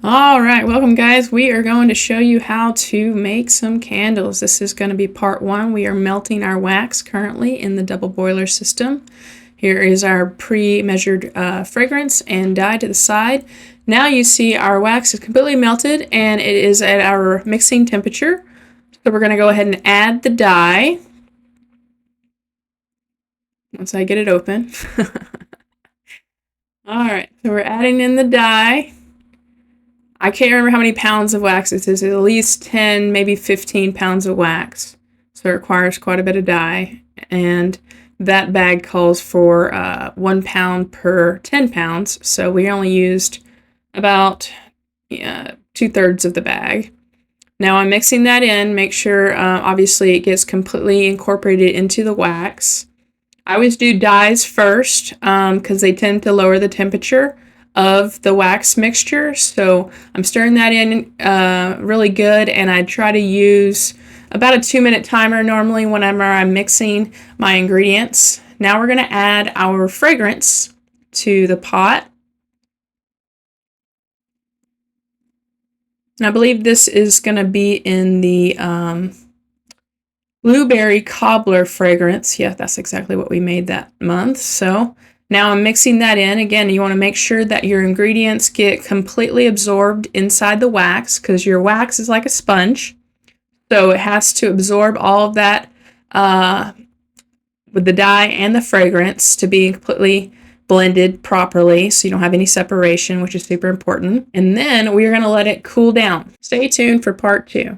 All right, welcome guys. We are going to show you how to make some candles. This is going to be part one. We are melting our wax currently in the double boiler system. Here is our pre-measured fragrance and dye to the side. Now you see our wax is completely melted and it is at our mixing temperature. So we're going to go ahead and add the dye. Once I get it open. All right, so we're adding in the dye. I can't remember how many pounds of wax this is. It's at least 10, maybe 15 pounds of wax. So it requires quite a bit of dye. And that bag calls for 1 pound per 10 pounds. So we only used about 2/3 of the bag. Now I'm mixing that in. Make sure, obviously, it gets completely incorporated into the wax. I always do dyes first because they tend to lower the temperature of the wax mixture. So I'm stirring that in really good, and I try to use about a 2-minute timer normally whenever I'm mixing my ingredients. Now we're going to add our fragrance to the pot. And I believe this is going to be in the blueberry cobbler fragrance. Yeah, that's exactly what we made that month. So now I'm mixing that in. Again, you want to make sure that your ingredients get completely absorbed inside the wax because your wax is like a sponge. So it has to absorb all of that with the dye and the fragrance to be completely blended properly so you don't have any separation, which is super important. And then we're going to let it cool down. Stay tuned for part 2.